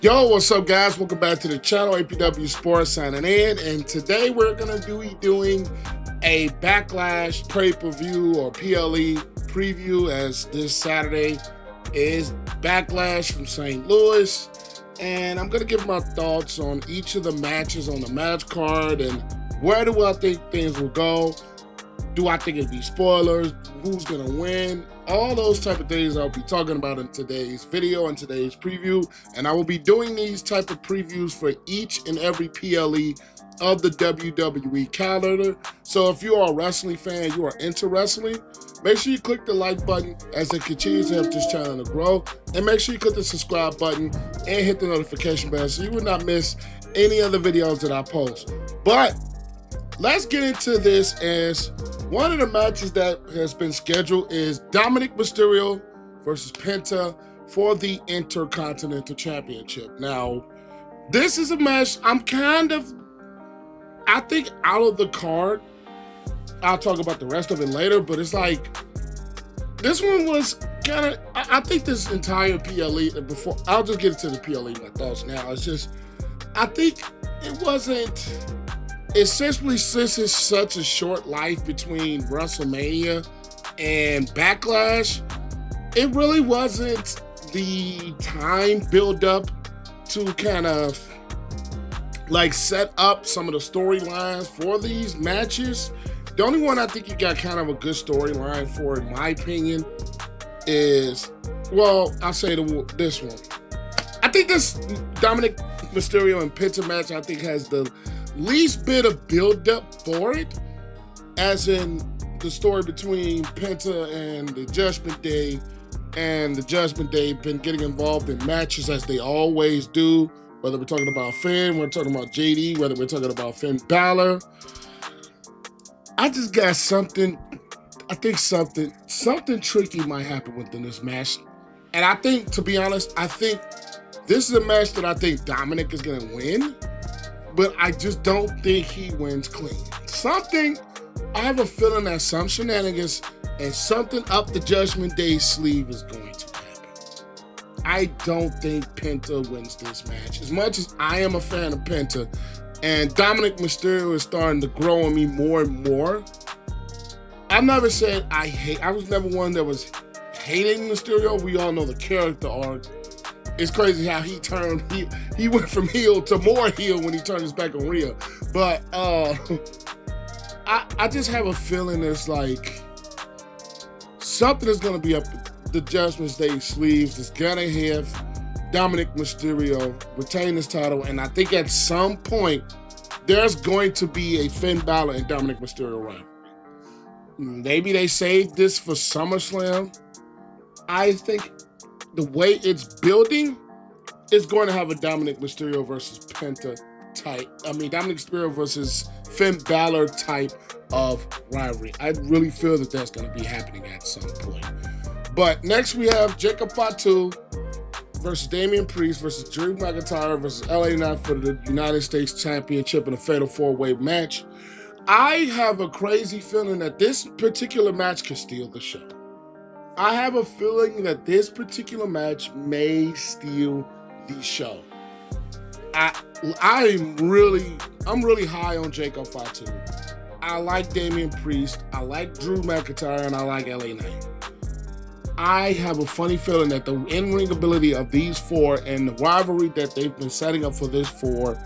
Yo, what's up, guys? Welcome back to the channel. APW Sports signing in, and today we're gonna be doing a Backlash pay-per-view or PLE preview, as this Saturday is Backlash from St. Louis, and I'm gonna give my thoughts on each of the matches on the match card and where do I think things will go. Do I think it'll be spoilers? Who's gonna win? All those type of things I'll be talking about in today's video and today's preview. And I will be doing these type of previews for each and every PLE of the WWE calendar. So if you are a wrestling fan, you are into wrestling, make sure you click the like button as it continues to help this channel to grow. And make sure you click the subscribe button and hit the notification bell so you will not miss any of the videos that I post. But let's get into this. As one of the matches that has been scheduled is Dominik Mysterio versus Penta for the Intercontinental Championship. Now, this is a match I think out of the card. I'll talk about the rest of it later, but it's like, this one was kind of, I think this entire PLE, before, I'll just get into the PLE, my thoughts now. It's just, I think it wasn't, essentially, since it's such a short life between WrestleMania and Backlash, it really wasn't the time build up to kind of like set up some of the storylines for these matches. The only one I think you got kind of a good storyline for, in my opinion, is, well, I'll say this one. I think this Dominik Mysterio and Penta match, I think, has the least bit of build-up for it, as in the story between Penta and the Judgment Day, and the Judgment Day been getting involved in matches as they always do, whether we're talking about Finn, we're talking about JD, whether we're talking about Finn Balor. I just got something, I think something tricky might happen within this match. And I think, to be honest, I think this is a match that I think Dominik is gonna win, but I just don't think he wins clean. I have a feeling that some shenanigans and something up the Judgment Day sleeve is going to happen. I don't think Penta wins this match. As much as I am a fan of Penta, and Dominik Mysterio is starting to grow on me more and more, I've never said I was never one that was hating Mysterio. We all know the character arc. It's crazy how he went from heel to more heel when he turned his back on Rhea. But I just have a feeling it's like something is going to be up the Judgment Day sleeves. It's going to have Dominik Mysterio retain his title. And I think at some point, there's going to be a Finn Balor and Dominik Mysterio rivalry. Maybe they saved this for SummerSlam. I think the way it's building, it's going to have a Dominik Mysterio versus Penta type. Dominik Mysterio versus Finn Balor type of rivalry. I really feel that that's going to be happening at some point. But next we have Jacob Fatu versus Damian Priest versus Drew McIntyre versus LA Knight for the United States Championship in a fatal four-way match. I have a crazy feeling that this particular match could steal the show. I have a feeling that this particular match may steal the show. I'm really high on Jacob Fatu. I like Damian Priest, I like Drew McIntyre, and I like LA Knight. I have a funny feeling that the in-ring ability of these four and the rivalry that they've been setting up for this four,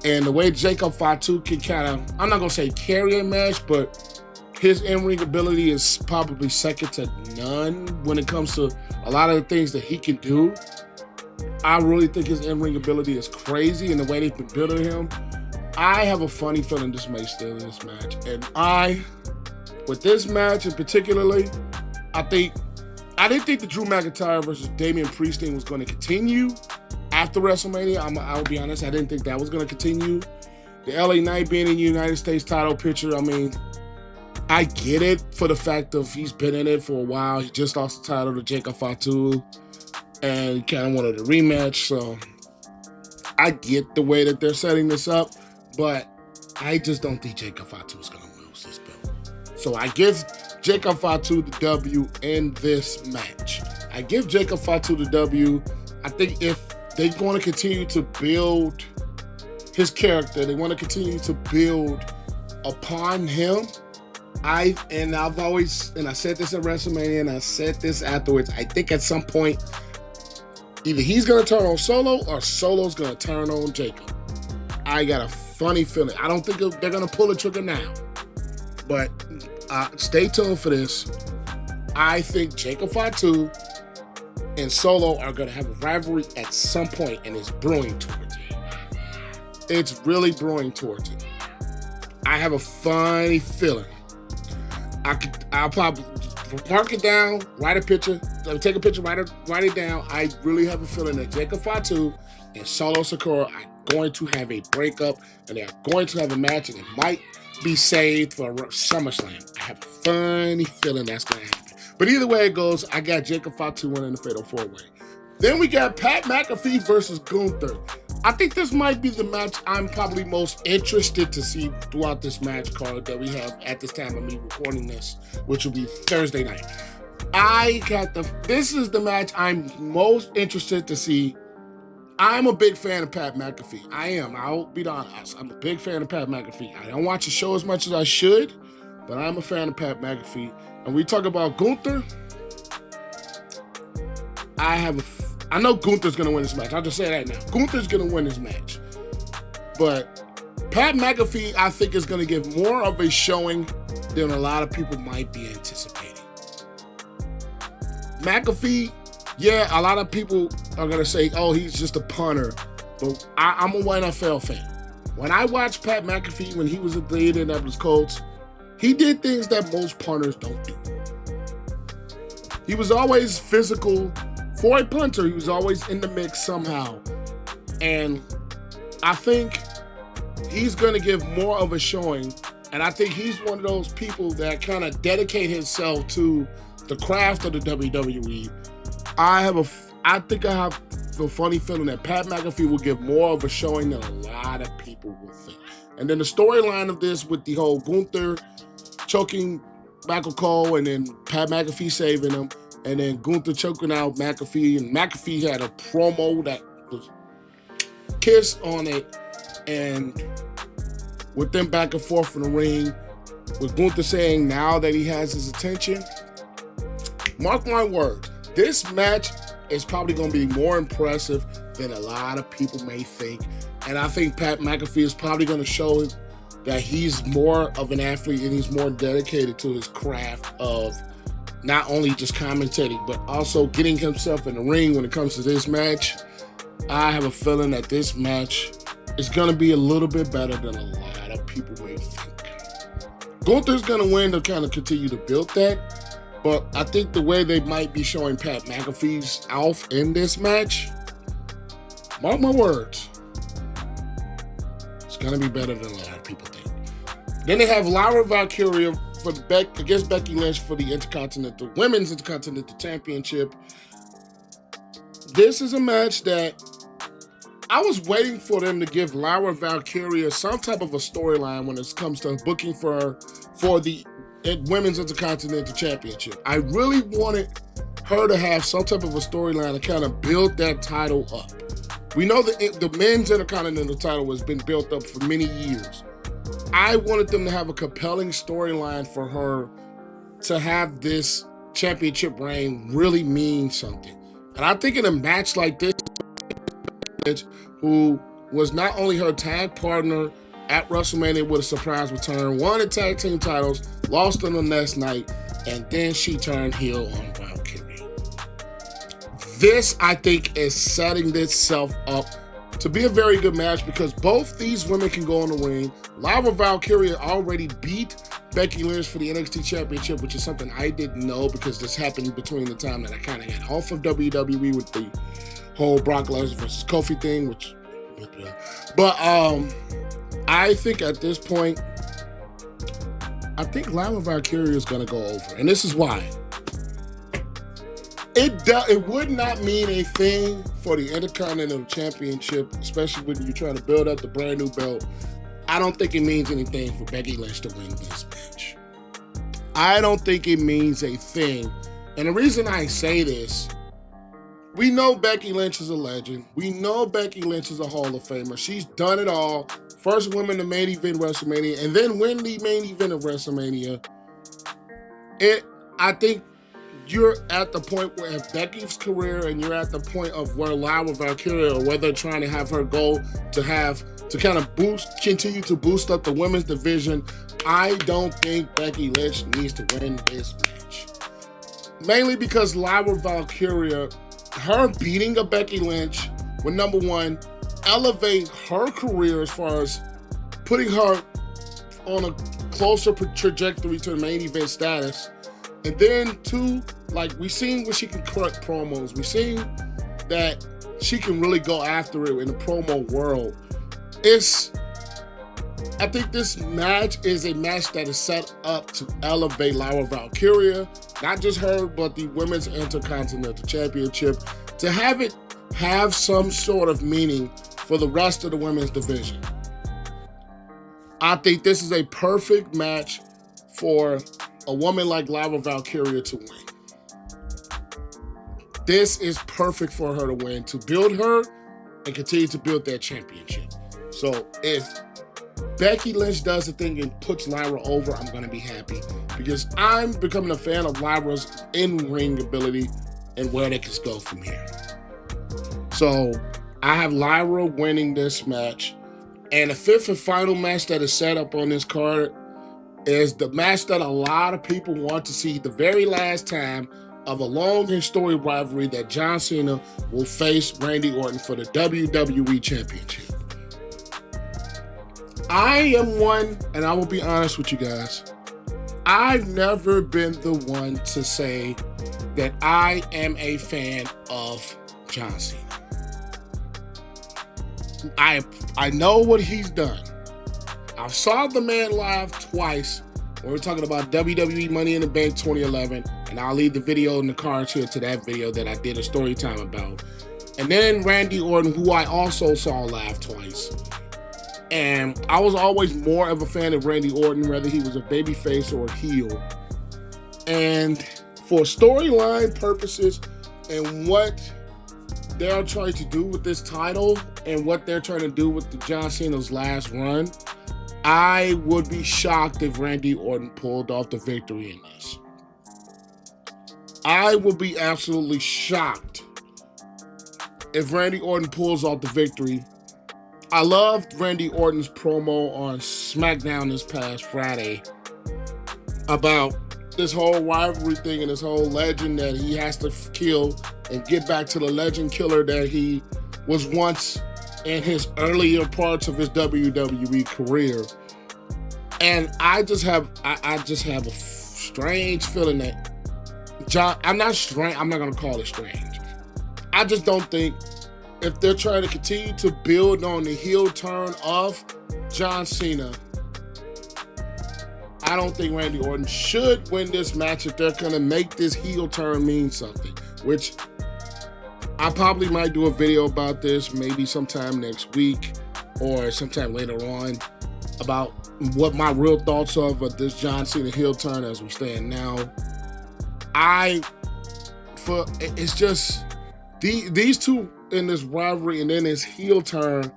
and the way Jacob Fatu can kind of, I'm not gonna say carry a match, but his in-ring ability is probably second to none when it comes to a lot of the things that he can do. I really think his in-ring ability is crazy, and the way they've been building him, I have a funny feeling this may steal this match. And with this match in particularly, I didn't think the Drew McIntyre versus Damian Priest thing was going to continue after WrestleMania. I'll be honest, I didn't think that was going to continue. The LA Knight being in the United States title picture, I get it for the fact of he's been in it for a while. He just lost the title to Jacob Fatu and he kind of wanted a rematch. So I get the way that they're setting this up, but I just don't think Jacob Fatu is going to lose this belt. So I give Jacob Fatu the W in this match. I give Jacob Fatu the W. I think if They're going to continue to build his character. They want to continue to build upon him. I said this at WrestleMania, and I said this afterwards. I think at some point, either he's going to turn on Solo or Solo's going to turn on Jacob. I got a funny feeling. I don't think they're going to pull the trigger now. But stay tuned for this. I think Jacob Fatu and Solo are going to have a rivalry at some point, and it's brewing towards it. It's really brewing towards it. I have a funny feeling. I'll probably mark it down, write a picture, take a picture, write it down. I really have a feeling that Jacob Fatu and Solo Sikoa are going to have a breakup, and they are going to have a match, and it might be saved for SummerSlam. I have a funny feeling that's going to happen. But either way it goes, I got Jacob Fatu winning the Fatal 4-Way. Then we got Pat McAfee versus Gunther. I think this might be the match I'm probably most interested to see throughout this match card that we have at this time of me recording this, which will be Thursday night. This is the match I'm most interested to see. I'm a big fan of Pat McAfee. I am. I'll be honest. I'm a big fan of Pat McAfee. I don't watch the show as much as I should, but I'm a fan of Pat McAfee. And we talk about Gunther. I know Gunther's going to win this match. I'll just say that now. Gunther's going to win this match. But Pat McAfee, I think, is going to give more of a showing than a lot of people might be anticipating. McAfee, yeah, a lot of people are going to say, oh, he's just a punter. But I'm a NFL fan. When I watched Pat McAfee when he was at the Indianapolis Colts, he did things that most punters don't do. He was always physical. For a punter, he was always in the mix somehow. And I think he's going to give more of a showing. And I think he's one of those people that kind of dedicate himself to the craft of the WWE. I think I have the funny feeling that Pat McAfee will give more of a showing than a lot of people will think. And then the storyline of this with the whole Gunther choking Michael Cole and then Pat McAfee saving him, and then Gunther choking out McAfee, and McAfee had a promo that was Kiss on it, and with them back and forth in the ring, with Gunther saying now that he has his attention, mark my words, this match is probably going to be more impressive than a lot of people may think, and I think Pat McAfee is probably going to show that he's more of an athlete and he's more dedicated to his craft of not only just commentating, but also getting himself in the ring when it comes to this match. I have a feeling that this match is going to be a little bit better than a lot of people may think. Gunther's going to win to kind of continue to build that, but I think the way they might be showing Pat McAfee's off in this match, mark my words, it's going to be better than a lot of people think. Then they have Lyra Valkyria against Becky Lynch for the Women's Intercontinental Championship. This is a match that I was waiting for them to give Lyra Valkyria some type of a storyline when it comes to booking for the Women's Intercontinental Championship. I really wanted her to have some type of a storyline to kind of build that title up. We know that the Men's Intercontinental title has been built up for many years. I wanted them to have a compelling storyline for her to have this championship reign really mean something. And I think in a match like this, who was not only her tag partner at WrestleMania with a surprise return, won the tag team titles, lost on the next night, and then she turned heel on Valkyria. This, I think, is setting itself up to be a very good match because both these women can go in the ring. Lyra Valkyria already beat Becky Lynch for the NXT Championship, which is something I didn't know because this happened between the time that I kind of got off of WWE with the whole Brock Lesnar versus Kofi thing, but I think at this point, I think Lyra Valkyria is going to go over, and this is why. It would not mean a thing for the Intercontinental Championship, especially when you're trying to build up the brand new belt. I don't think it means anything for Becky Lynch to win this match. I don't think it means a thing. And the reason I say this, we know Becky Lynch is a legend. We know Becky Lynch is a Hall of Famer. She's done it all. First woman to main event WrestleMania and then win the main event of WrestleMania. I think you're at the point where Becky's career and you're at the point of where Lyra Valkyria, or where they're trying to have her goal to kind of continue to boost up the women's division. I don't think Becky Lynch needs to win this match. Mainly because Lyra Valkyria, her beating of Becky Lynch would, number one, elevate her career as far as putting her on a closer trajectory to the main event status. And then two, like, we've seen where she can correct promos. We've seen that she can really go after it in the promo world. I think this match is a match that is set up to elevate Lyra Valkyria, not just her, but the Women's Intercontinental Championship, to have it have some sort of meaning for the rest of the women's division. I think this is a perfect match for a woman like Lyra Valkyria to win. This is perfect for her to win, to build her and continue to build that championship. So if Becky Lynch does the thing and puts Lyra over, I'm going to be happy, because I'm becoming a fan of Lyra's in-ring ability and where they can go from here. So I have Lyra winning this match. And the fifth and final match that is set up on this card is the match that a lot of people want to see, the very last time of a long and storied rivalry, that John Cena will face Randy Orton for the WWE Championship. I am one, and I will be honest with you guys, I've never been the one to say that I am a fan of John Cena. I know what he's done. I saw the man live twice when we're talking about WWE Money in the Bank 2011, and I'll leave the video in the cards here to that video that I did a story time about. And then Randy Orton, who I also saw live twice. And I was always more of a fan of Randy Orton, whether he was a babyface or a heel. And for storyline purposes and what they're trying to do with this title and what they're trying to do with the John Cena's last run, I would be shocked if Randy Orton pulled off the victory in this. I would be absolutely shocked if Randy Orton pulls off the victory. I loved Randy Orton's promo on Smackdown this past Friday about this whole rivalry thing and this whole legend that he has to kill and get back to the legend killer that he was once in his earlier parts of his WWE career. And I just have a strange feeling that I'm not gonna call it strange. I just don't think, if they're trying to continue to build on the heel turn of John Cena, I don't think Randy Orton should win this match if they're gonna make this heel turn mean something, which I probably might do a video about this maybe sometime next week or sometime later on about what my real thoughts are of this John Cena heel turn as we stand now. It's just these two in this rivalry and then his heel turn,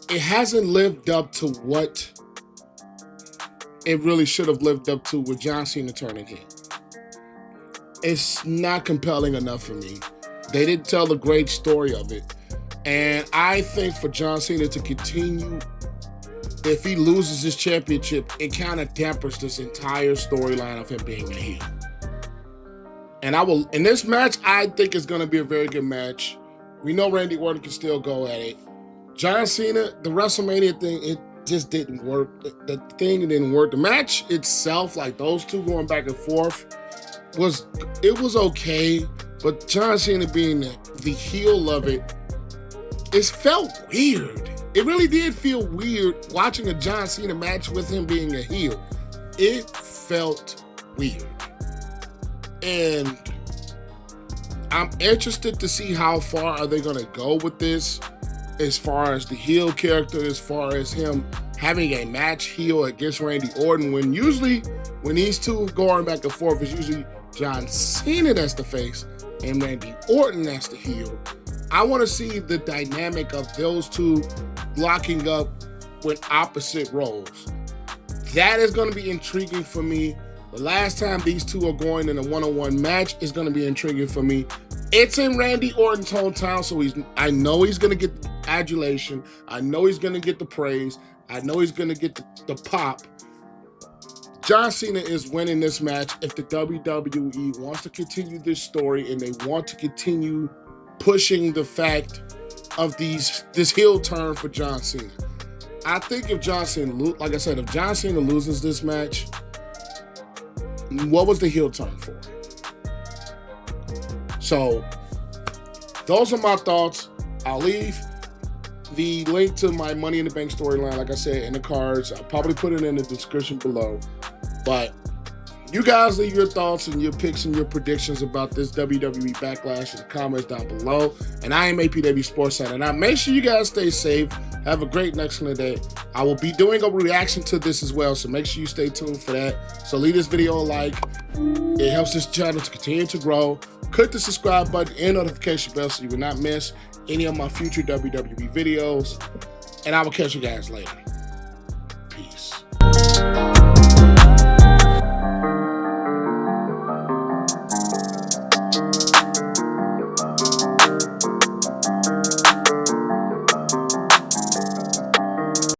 it hasn't lived up to what it really should have lived up to with John Cena turning heel. It's not compelling enough for me. They didn't tell the great story of it. And I think for John Cena to continue, if he loses his championship, it kind of dampers this entire storyline of him being a heel. And in this match, I think it's going to be a very good match. We know Randy Orton can still go at it. John Cena, the WrestleMania thing, it just didn't work. The thing didn't work. The match itself, like those two going back and forth, was okay. But John Cena being the heel of it felt weird. It really did feel weird watching a John Cena match with him being a heel. It felt weird. And I'm interested to see how far are they going to go with this, as far as the heel character, as far as him having a match heel against Randy Orton, when usually when these two going back and forth, it's usually John Cena that's the face and Randy Orton as the heel. I want to see the dynamic of those two locking up with opposite roles. That is going to be intriguing for me. The last time these two are going in a one-on-one match is going to be intriguing for me. It's in Randy Orton's hometown, so I know he's going to get the adulation. I know he's going to get the praise. I know he's going to get the pop. John Cena is winning this match if the WWE wants to continue this story and they want to continue pushing the fact of this heel turn for John Cena. I think if John Cena, like I said, if John Cena loses this match, what was the heel turn for? So, those are my thoughts. I'll leave the link to my Money in the Bank storyline, like I said, in the cards. I'll probably put it in the description below. But you guys leave your thoughts and your picks and your predictions about this WWE Backlash in the comments down below. And I am APW Sports Center. Now, make sure you guys stay safe. Have a great and excellent day. I will be doing a reaction to this as well, so make sure you stay tuned for that. So leave this video a like. It helps this channel to continue to grow. Click the subscribe button and notification bell so you will not miss any of my future WWE videos. And I will catch you guys later. Peace.